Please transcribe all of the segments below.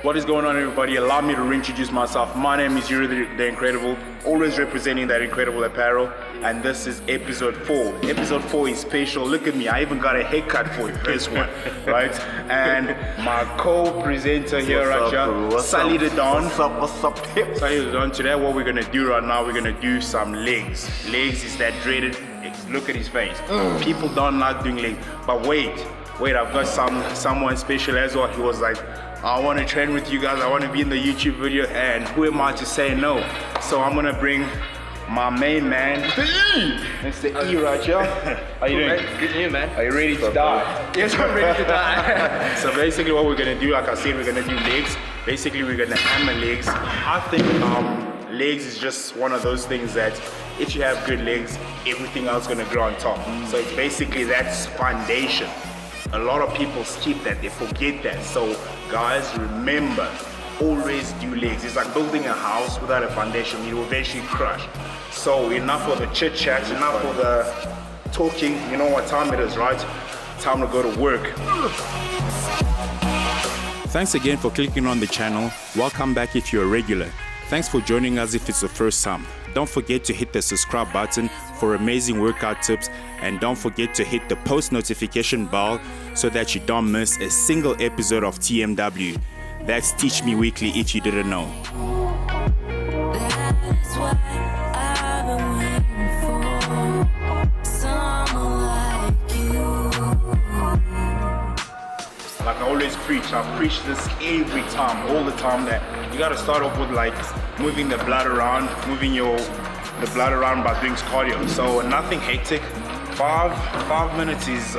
What is going on, everybody? Allow me to reintroduce myself. My name is Yuri the Incredible, always representing that incredible apparel, and this is episode 4. Episode 4 is special. Look at me, I even got a haircut for this one, right? And my co-presenter here, right here, Sally the Don. What's up? Sally the Don. Today, what we're gonna do right now, we're gonna do some legs. Legs is that dreaded. Look at his face. People don't like doing legs, but wait, I've got someone special as well. He was like, I want to train with you guys, I want to be in the YouTube video, and who am I to say no? So I'm gonna bring my main man, Mr. E right here. How you doing? Good news, man. Are you ready to die? Yes, I'm ready to die. So basically what we're gonna do, like I said, we're gonna do legs. Basically we're gonna hammer legs. I think legs is just one of those things that if you have good legs, everything else is gonna grow on top. So it's basically that's foundation. A lot of people skip that, they forget that. So guys, remember, always do legs. It's like building a house without a foundation, it will eventually crash. So enough of the chit chat, enough of the talking. You know what time it is, right? Time to go to work. Thanks again for clicking on the channel. Welcome back if you're a regular. Thanks for joining us if it's the first time. Don't forget to hit the subscribe button for amazing workout tips, and don't forget to hit the post notification bell so that you don't miss a single episode of TMW. That's Teach Me Weekly if you didn't know. That's what I've been waiting for. Someone like you. Like I always preach, I preach this every time, all the time, that you gotta start off with like moving the blood around, the blood around by doing cardio. So nothing hectic. Five minutes is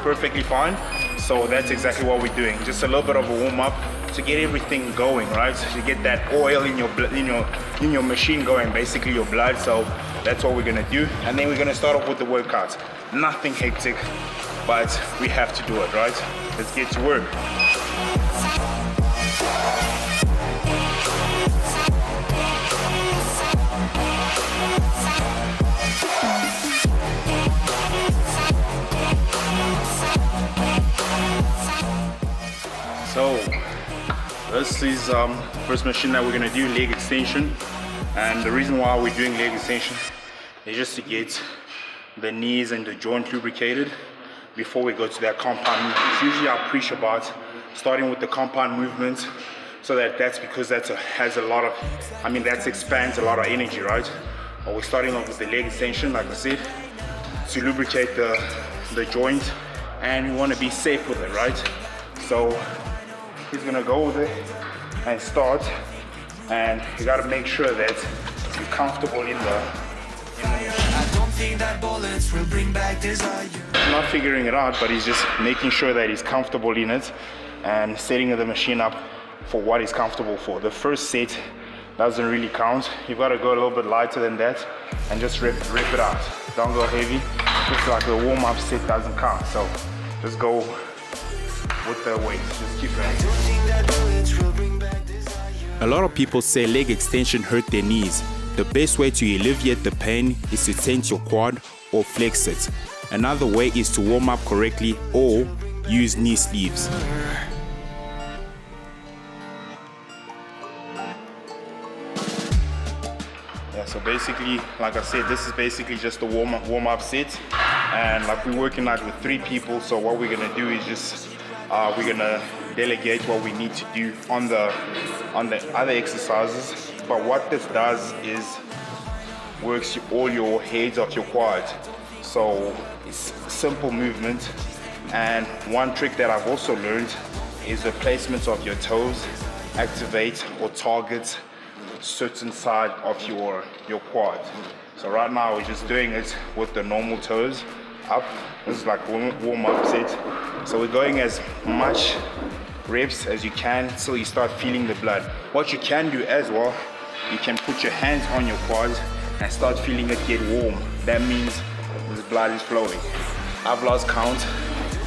perfectly fine. So that's exactly what we're doing. Just a little bit of a warm up to get everything going, right? To get that oil in your blood, in your machine going, basically your blood. So that's what we're gonna do, and then we're gonna start off with the workouts. Nothing hectic, but we have to do it, right? Let's get to work. So this is first machine that we're gonna do, leg extension. And the reason why we're doing leg extension is just to get the knees and the joint lubricated before we go to that compound movement. Usually I preach about starting with the compound movement, so that's because that has a lot of, that expands a lot of energy, right? But we're starting off with the leg extension, like I said, to lubricate the joint, and we want to be safe with it, right? So he's gonna go with it and start, and you gotta make sure that you're comfortable in the I don't think that bullets will bring back desire. not figuring it out, but he's just making sure that he's comfortable in it and setting the machine up for what he's comfortable for. The first set doesn't really count. You've got to go a little bit lighter than that and just rip it out. Don't go heavy. Just like the warm-up set doesn't count. So just go with the weights. Just keep it. A lot of people say leg extension hurt their knees. The best way to alleviate the pain is to tense your quad or flex it. Another way is to warm up correctly or use knee sleeves. Yeah, so basically, like I said, this is basically just a warm-up set, and like we're working out with 3 people. So what we're gonna do is just we're gonna delegate what we need to do on the other exercises. But what this does is works all your heads of your quad. So it's simple movement. And one trick that I've also learned is the placement of your toes activate or target certain side of your quad. So right now we're just doing it with the normal toes up. This is like warm-up set. So we're going as much reps as you can till you start feeling the blood. What you can do as well, you can put your hands on your quads and start feeling it get warm. That means this blood is flowing. I've lost count.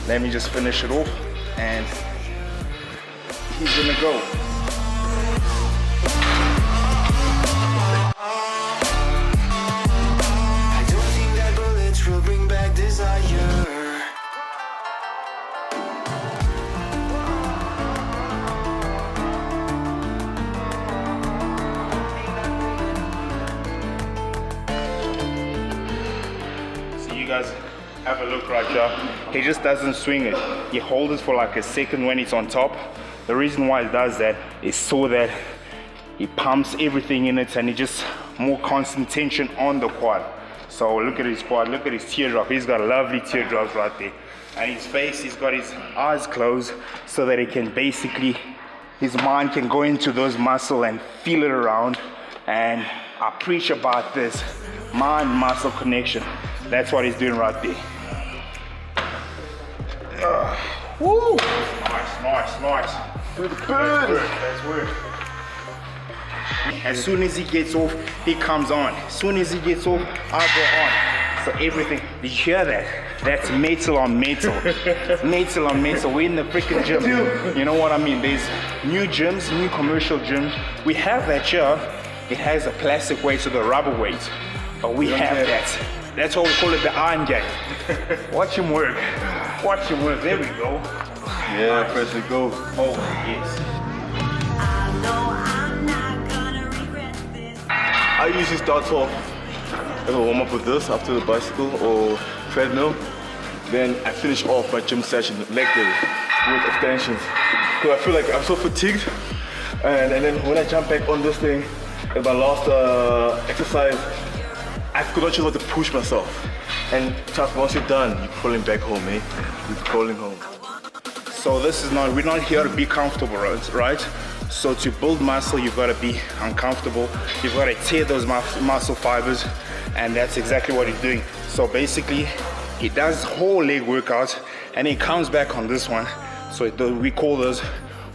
Let me just finish it off, and he's gonna go. I don't think that bullets will bring back desire. you guys have a look right here, he just doesn't swing it. He holds it for like a second when it's on top. The reason why he does that is so that he pumps everything in it and he just more constant tension on the quad. So look at his quad, look at his teardrop. He's got lovely teardrops right there. And his face, he's got his eyes closed so that he can basically, his mind can go into those muscles and feel it around. And I preach about this mind-muscle connection. That's what he's doing right there. Woo! Nice. That's work. As soon as he gets off, he comes on. As soon as he gets off, I go on. So everything, did you hear that? That's metal on metal. Metal on metal. We're in the freaking gym. You know what I mean? There's new gyms, new commercial gyms. We have that here. It has a plastic weight to the rubber weight. But we have that. That's why we call it the iron game. Watch him work. Watch him work. There we go. Yeah, press it, go. Oh, yes. I usually start off if I warm up with this after the bicycle or treadmill. Then I finish off my gym session, leg day, with extensions. Because I feel like I'm so fatigued. And then when I jump back on this thing, in my last exercise, I could not choose what to push myself. And just once you're done, you're crawling back home, eh? You're crawling home. So this is not, we're not here to be comfortable, right? So to build muscle, you've got to be uncomfortable. You've got to tear those muscle fibers, and that's exactly what he's doing. So basically, he does whole leg workout, and he comes back on this one. So we call those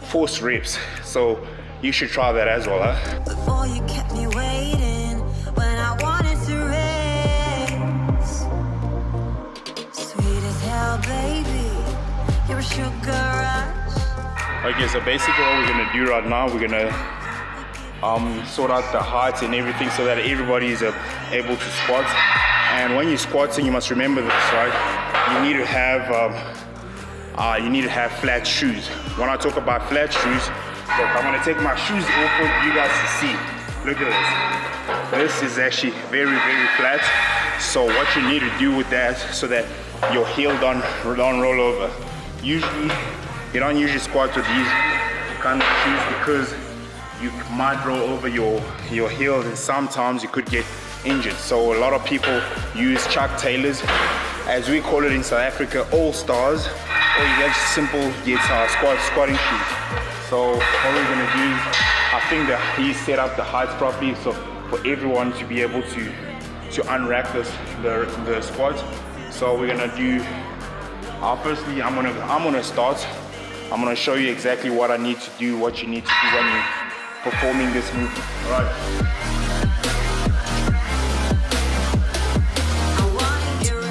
force reps. So you should try that as well, huh? Before you kept me waiting when I wanted to race. Sweet as hell, baby, you're a sugar rush. Okay, so basically what we're gonna do right now, we're gonna sort out the height and everything so that everybody is able to squat. And when you're squatting, you must remember this, right? You need to have flat shoes. When I talk about flat shoes, look, I'm gonna take my shoes off for you guys to see. Look at this. This is actually very, very flat. So what you need to do with that so that your heel don't roll over. Usually, you don't usually squat with these kind of shoes because you might roll over your heels and sometimes you could get injured. So a lot of people use Chuck Taylors, as we call it in South Africa, All Stars, or you get simple squatting shoes. So what we're gonna do is, I think that he set up the heights properly so for everyone to be able to unrack the squat. So we're gonna do, firstly I'm gonna start. I'm gonna show you exactly what I need to do, what you need to do when you're performing this movement. All right.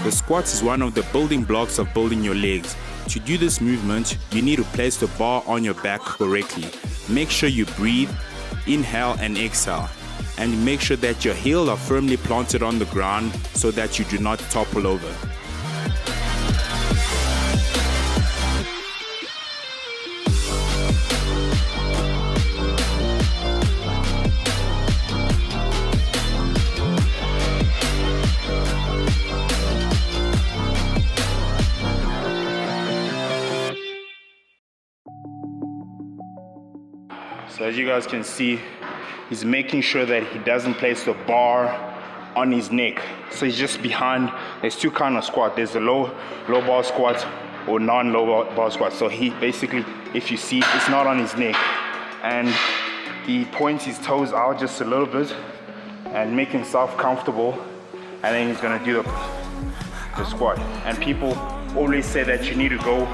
The squat is one of the building blocks of building your legs. To do this movement, you need to place the bar on your back correctly. Make sure you breathe, inhale and exhale. And make sure that your heels are firmly planted on the ground so that you do not topple over. So as you guys can see, he's making sure that he doesn't place the bar on his neck. So he's just behind. There's two kind of squat. There's a low bar squat or non-low bar squat. So he basically, if you see, it's not on his neck. And he points his toes out just a little bit and make himself comfortable. And then he's gonna do the squat. And people always say that you need to go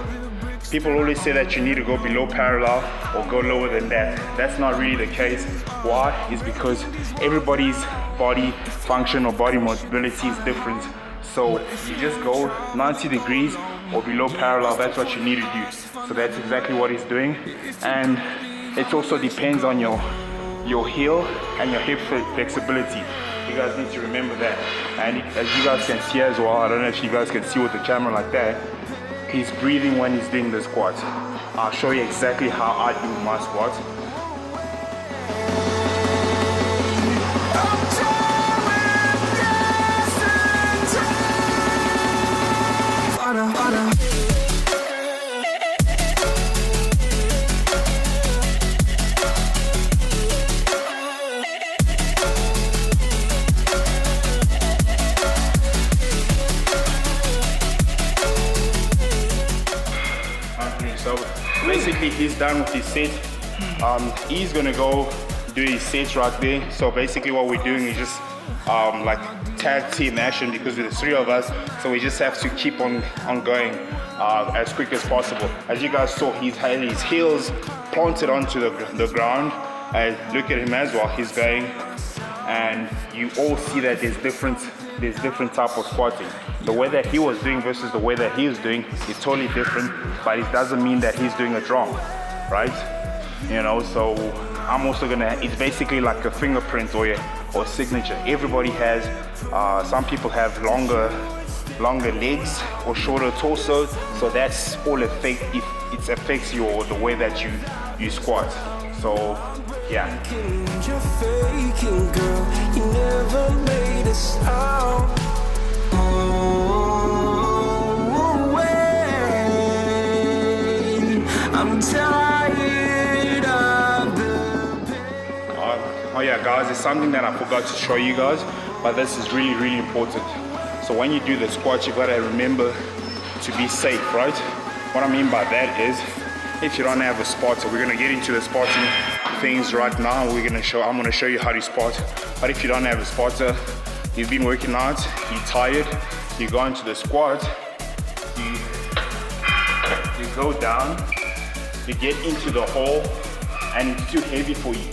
below parallel or go lower than that. That's not really the case. Why? Is because everybody's body function or body mobility is different. So you just go 90 degrees or below parallel. That's what you need to do. So that's exactly what he's doing. And it also depends on your heel and your hip flexibility. You guys need to remember that. And as you guys can see as well, I don't know if you guys can see with the camera like that, he's breathing when he's doing the squat. I'll show you exactly how I do my squat. basically he's done with his set. He's gonna go do his sets right there. So basically what we're doing is just like tag team action, because there's 3 of us, so we just have to keep on going as quick as possible. As you guys saw, he's had his heels planted onto the ground, and look at him as well, he's going, and you all see that there's different type of squatting. The way that he was doing versus the way that he is doing is totally different, but it doesn't mean that he's doing it wrong, right? You know, so I'm also gonna, it's basically like a fingerprint or signature. Everybody has, some people have longer legs or shorter torso, so that's all it affects the way that you squat. So yeah. You're faking, girl. You never made a sound. Oh, wait. I'm tired of the pain. Oh yeah, guys, it's something that I forgot to show you guys, but this is really, really important. So when you do the squat, you gotta remember to be safe, right? What I mean by that is, if you don't have a spotter, we're gonna get into the spotting things right now. I'm gonna show you how to spot. But if you don't have a spotter, you've been working out, you're tired, you go into the squat, you go down, you get into the hole, and it's too heavy for you.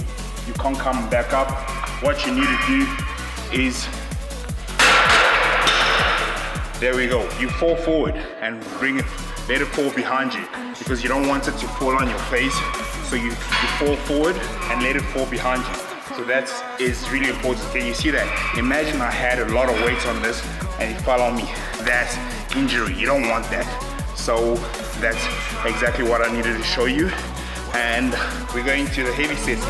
You can't come back up. What you need to do is, there we go. You fall forward and let it fall behind you, because you don't want it to fall on your face. So you fall forward and let it fall behind you. So that is really important. Can you see that? Imagine I had a lot of weight on this and it fell on me. That's injury. You don't want that. So that's exactly what I needed to show you. And we're going to the heavy sets.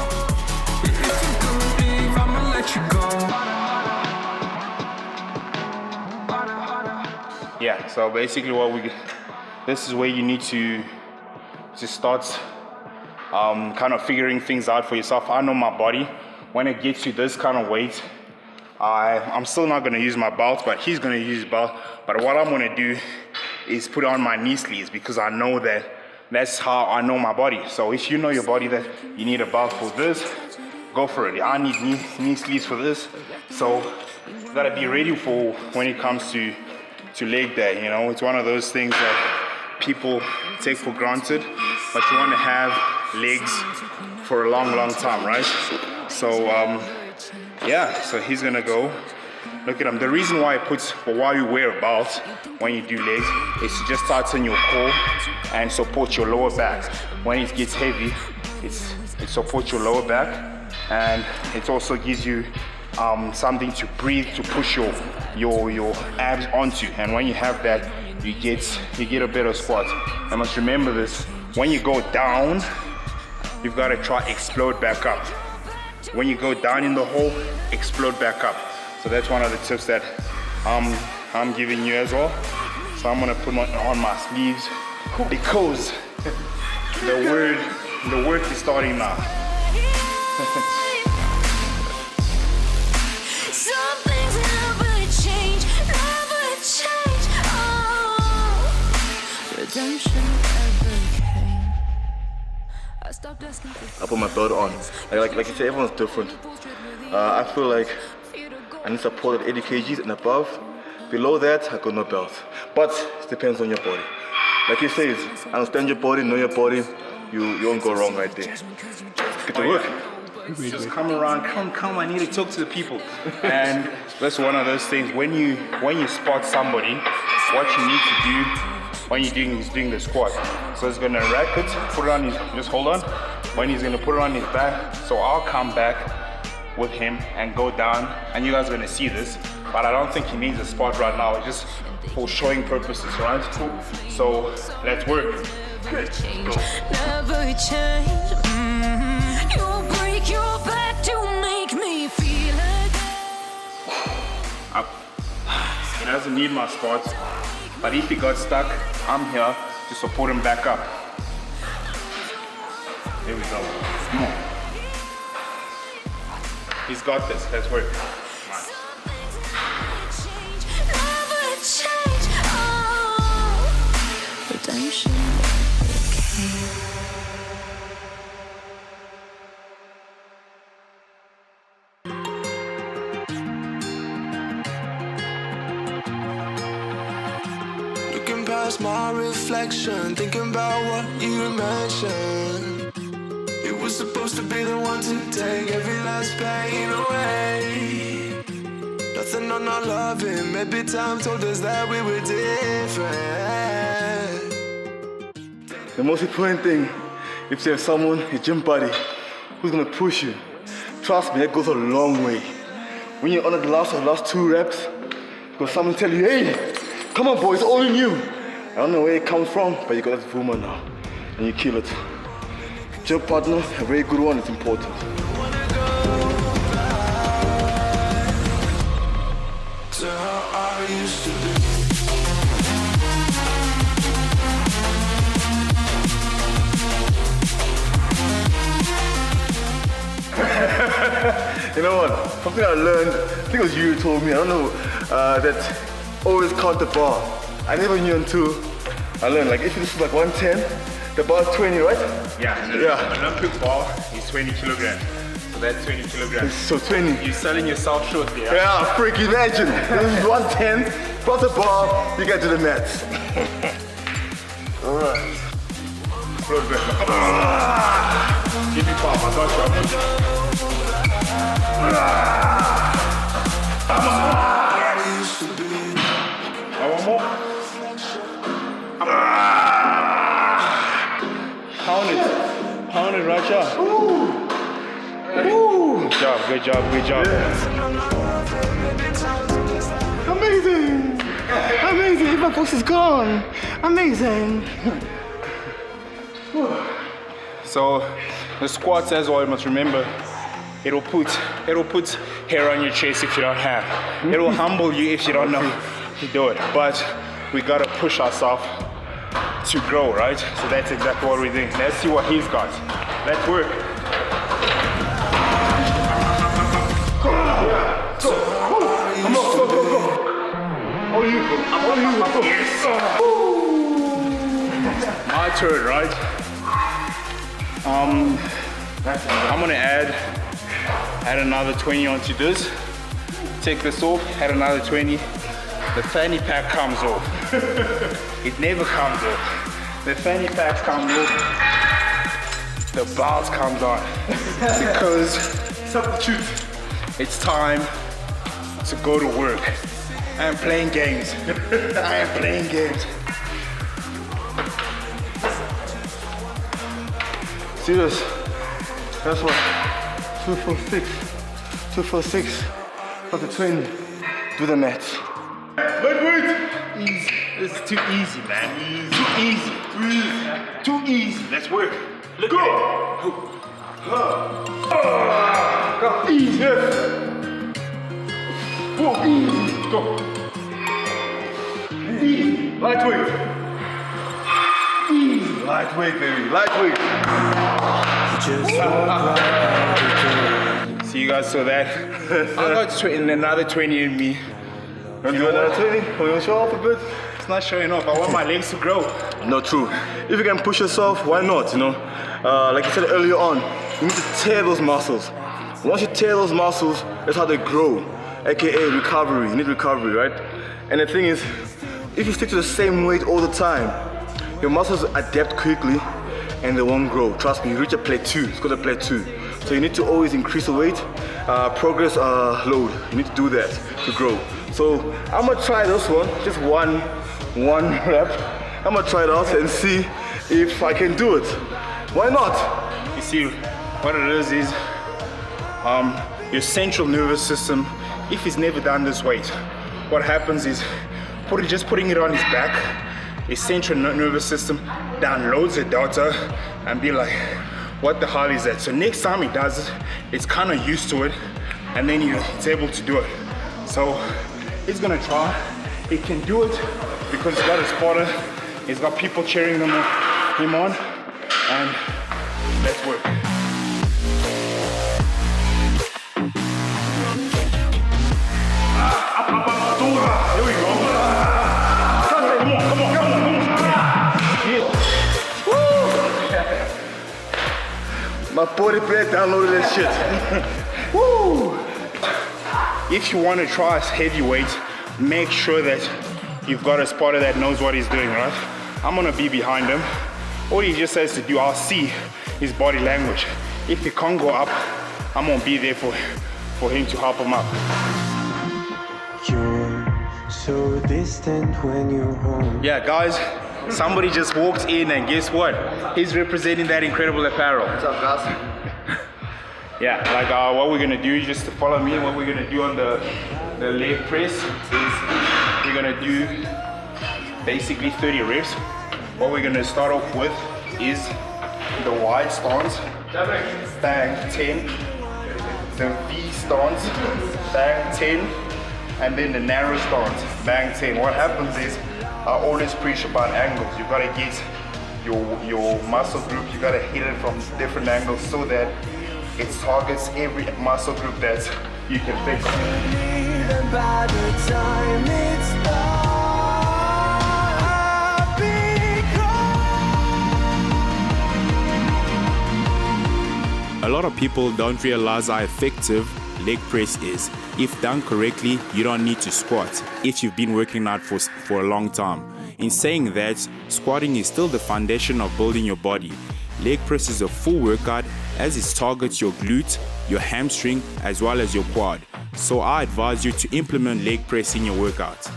I'ma let you go. Yeah, so basically this is where you need to start kind of figuring things out for yourself. I know my body. When it gets to this kind of weight, I'm still not gonna use my belt, but he's gonna use his belt. But what I'm gonna do is put on my knee sleeves, because I know that's how I know my body. So if you know your body that you need a belt for this, go for it. I need knee sleeves for this. So you gotta be ready for when it comes to leg day. You know, it's one of those things that people take for granted, but you want to have legs for a long time, right? So yeah, so he's gonna go. Look at him. The reason why you wear a belt when you do legs is to just tighten your core and support your lower back. When it gets heavy, it supports your lower back, and it also gives you something to breathe, to push your abs onto. And when you have that, you get a better squat. I must remember this. When you go down, you've got to try explode back up. When you go down in the hole, explode back up. So that's one of the tips that I'm giving you as well. So I'm gonna put on my sleeves, because the work is starting now. Some things never change. Oh, redemption never came. I stopped asking for I put my belt on. Like you said, everyone's different. I feel like I need support at 80 kgs and above. Below that, I got no belt. But it depends on your body. Like he says, understand your body, know your body. You won't go wrong right there. Get to work. Just come around, come, I need to talk to the people. And that's one of those things, when you spot somebody, what you need to do when you're doing the squat. So he's gonna rack it, put it on his, just hold on. When he's gonna put it on his back, so I'll come back with him and go down, and you guys are gonna see this, but I don't think he needs a spot right now. It's just for showing purposes, right? So let's work. never change. You'll break your back to make me feel again. He doesn't need my spot, but if he got stuck, I'm here to support him back up. There we go. Come on. He's got this. Let's work. Come on. Never change. Oh, redemption never came. past my reflection, thinking about what you mentioned. It was supposed to be the one to take every last pain away. Nothing on our loving, maybe time told us that we were different. The most important thing, if you have someone, a gym buddy, who's gonna push you, trust me, that goes a long way. When you're on the last 2 reps, because someone tell you, hey, come on boy, it's all in you. I don't know where it comes from, but you got that woman now, and you kill it. Gym partner, a very good one, it's important. To how I used to be. You know what? Something I learned, I think it was you who told me, I don't know, that always count the bar. I never knew until I learned, like if this is like 110, the bar is 20, right? Yeah. An Olympic bar is 20 kilograms. So that's 20 kilograms. So 20. You're selling yourself short there. Yeah, freak, imagine. This is 110, plus the bar, you get to the mats. Alright. Close back. Give me 5, I got you. I used to be. One more. Pound it, Raja. Good job. Amazing! Amazing! My voice is gone! Amazing! So the squats as well, you must remember, it'll put hair on your chest if you don't have. It will humble you if you don't know to do it. But we gotta push ourselves to grow, right? So that's exactly what we're doing. Let's see what he's got. Let's work. Come on, go. All you, go. Yes. My turn, right? I'm gonna add another 20 onto this. Take this off, add another 20. The fanny pack comes off. It never comes off. The fanny pack comes off. The belt comes on. Because substitute. It's time to go to work. I am playing games. I am playing games. Serious. That's what. 246. After 20. Do the maths. Wait. Easy. This is too easy, man. Too easy. Let's work. Let's go. Go. Easy. Yes. Whoa. Easy. Go. Easy. Lightweight. Easy. Lightweight, baby. Lightweight. See, you guys saw that? I got another 20 in me. You do another 20? Want to show off a bit? It's not showing off. I want my legs to grow. No, true. If you can push yourself, why not, you know? Like I said earlier on, you need to tear those muscles. Once you tear those muscles, that's how they grow. AKA recovery. You need recovery, right? And the thing is, if you stick to the same weight all the time, your muscles adapt quickly and they won't grow. Trust me, you reach a plateau. It's called a plateau. So you need to always increase the weight, progress load. You need to do that to grow. So I'm gonna try this one, just one rep. I'm gonna try it out and see if I can do it. Why not? You see, what it is your central nervous system, if he's never done this weight, what happens is just putting it on his back, his central nervous system downloads the data and be like, what the hell is that? So next time he does it, it's kind of used to it, and then he's able to do it. So he's gonna try. He can do it because he's got a spotter. He's got people cheering him on, and let's work. Here we go. Come on. My body player downloaded that shit. Woo! If you want to try heavy weights, make sure that you've got a spotter that knows what he's doing, right? I'm gonna be behind him. All he just has to do, I'll see his body language. If he can't go up, I'm gonna be there for him to help him up. You're so distant when you're home. Yeah, guys, somebody just walked in and guess what? He's representing that Incredible Apparel. What's up, guys? Yeah, like what we're gonna do is just to follow me. What we're gonna do on the leg press is we're gonna do basically 30 reps. What we're gonna start off with is the wide stance, bang 10, the V stance, bang 10, and then the narrow stance, bang 10. What happens is I always preach about angles. You gotta get your muscle group, you gotta hit it from different angles so that it targets every muscle group that you can think of. Even by the time it's A lot of people don't realize how effective leg press is. If done correctly, you don't need to squat if you've been working out for a long time. In saying that, squatting is still the foundation of building your body. Leg press is a full workout as it targets your glute, your hamstring, as well as your quad. So I advise you to implement leg press in your workout.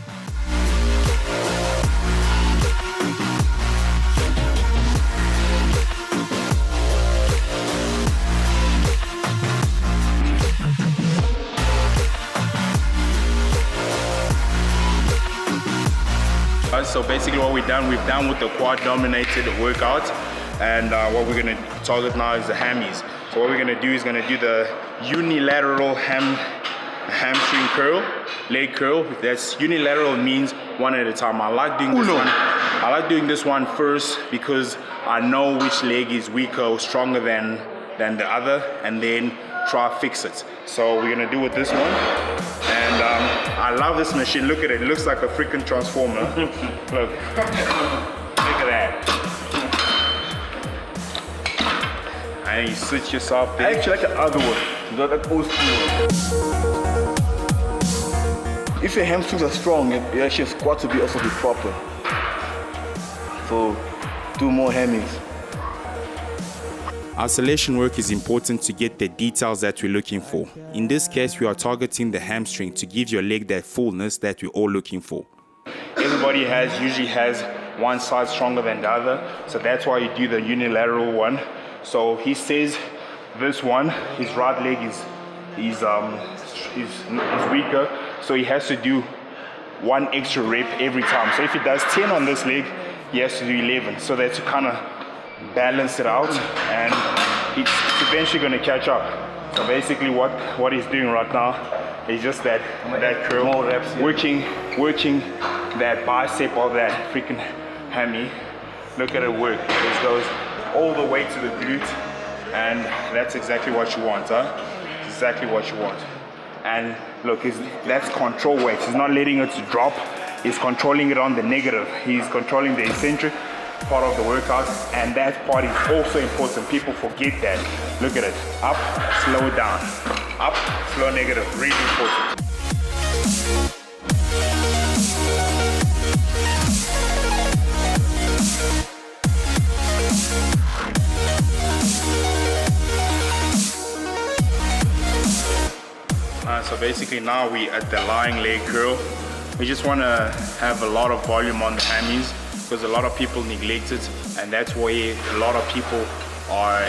So basically what we've done with the quad dominated workout, and what we're gonna target now is the hammies. So what we're gonna do is gonna do the unilateral hamstring curl, leg curl. That's unilateral, means one at a time. I like doing this one first because I know which leg is weaker or stronger than the other, and then try to fix it. So we're gonna do with this one. And I love this machine. Look at it. It looks like a freaking transformer. Look. Look at that. And you switch yourself there. I actually like the other one, not that old school one. If your hamstrings are strong, your actually squat will be also be proper. So do more hammies. Isolation work is important to get the details that we're looking for. In this case, we are targeting the hamstring to give your leg that fullness that we're all looking for. Everybody usually has one side stronger than the other, so that's why you do the unilateral one. So he says this one, his right leg is weaker, so he has to do one extra rep every time. So if he does 10 on this leg, he has to do 11, so that to kind of balance it out, and it's eventually going to catch up. So basically what he's doing right now is just that curl, more reps, yeah. working that bicep of that freaking hammy. Look at it work. It goes all the way to the glute, and that's exactly what you want, huh? It's exactly what you want. And look, that's control weight. He's not letting it drop. He's controlling it on the negative. He's controlling the eccentric part of the workout, and that part is also important. People forget that. Look at it. Up, slow down. Up, slow, negative. Really important. So basically now we at the lying leg curl. We just want to have a lot of volume on the hammies, because a lot of people neglect it, and that's why a lot of people are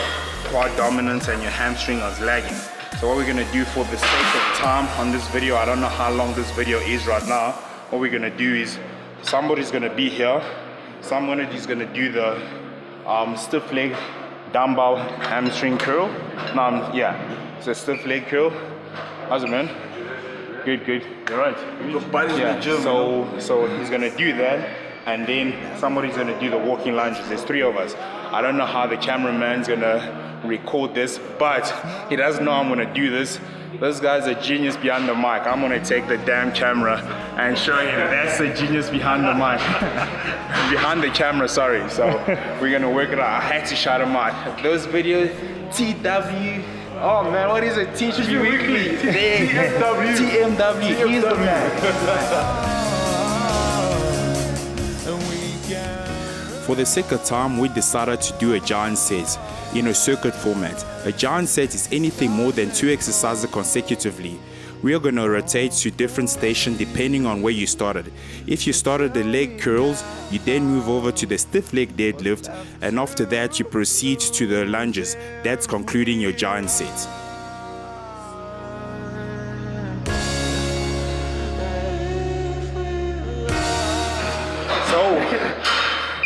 quad dominant and your hamstring is lagging. So what we're gonna do, for the sake of time on this video, I don't know how long this video is right now, what we're gonna do is somebody's gonna be here, somebody's gonna do the stiff leg dumbbell hamstring curl. Yeah, it's a stiff leg curl. How's it, man? Good. You're right. Yeah. So he's gonna do that, and then somebody's gonna do the walking lunges. There's 3 of us. I don't know how the cameraman's gonna record this, but he doesn't know I'm gonna do this. This guy's a genius behind the mic. I'm gonna take the damn camera and show him that's the genius behind the mic. Behind the camera, sorry. So we're gonna work it out. I had to shout him out. Those videos, TW. Oh man, what is it? Teach Me Weekly. TMW. He's the man. For the sake of time, we decided to do a giant set in a circuit format. A giant set is anything more than 2 exercises consecutively. We are going to rotate to different stations depending on where you started. If you started the leg curls, you then move over to the stiff leg deadlift, and after that you proceed to the lunges. That's concluding your giant set.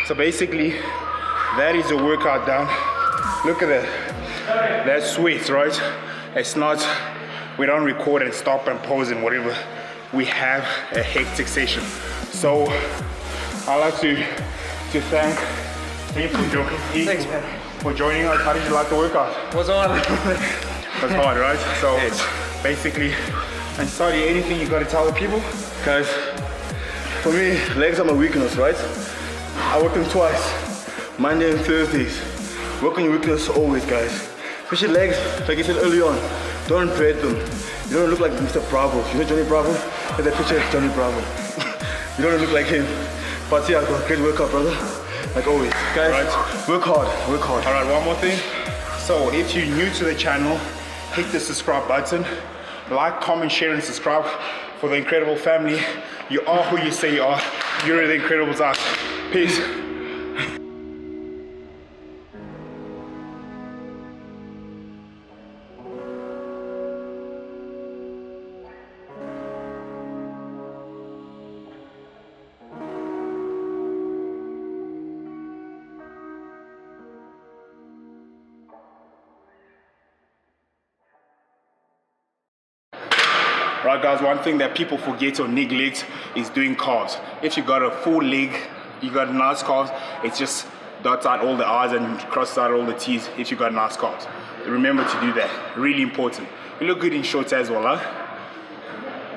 So basically, that is a workout done. Look at that. That's sweat, right? It's not, we don't record and stop and pause and whatever. We have a hectic session. So I'd like to thank him for joining us. How did you like the workout? It was on. It was hard, right? So basically, and sorry, anything you got to tell the people? Guys, for me, legs are my weakness, right? I work them twice, Monday and Thursdays. Work on your weakness always, guys. Especially legs, like I said early on, don't dread them. You don't look like Mr. Bravo. You know Johnny Bravo? There's that picture of Johnny Bravo. You don't look like him. But yeah, great workout, brother. Like always. Guys, work hard, work hard. All right, one more thing. So if you're new to the channel, hit the subscribe button. Like, comment, share, and subscribe for the Incredible family. You are who you say you are. You're the Incredibles out. Peace. Right guys, one thing that people forget or neglect is doing calves. If you got a full leg, you got nice calves, it's just dots out all the I's and cross out all the T's if you got nice calves. Remember to do that, really important. You look good in shorts as well, huh?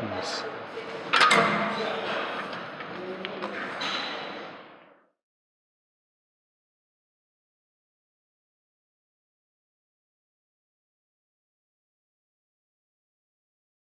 Yes.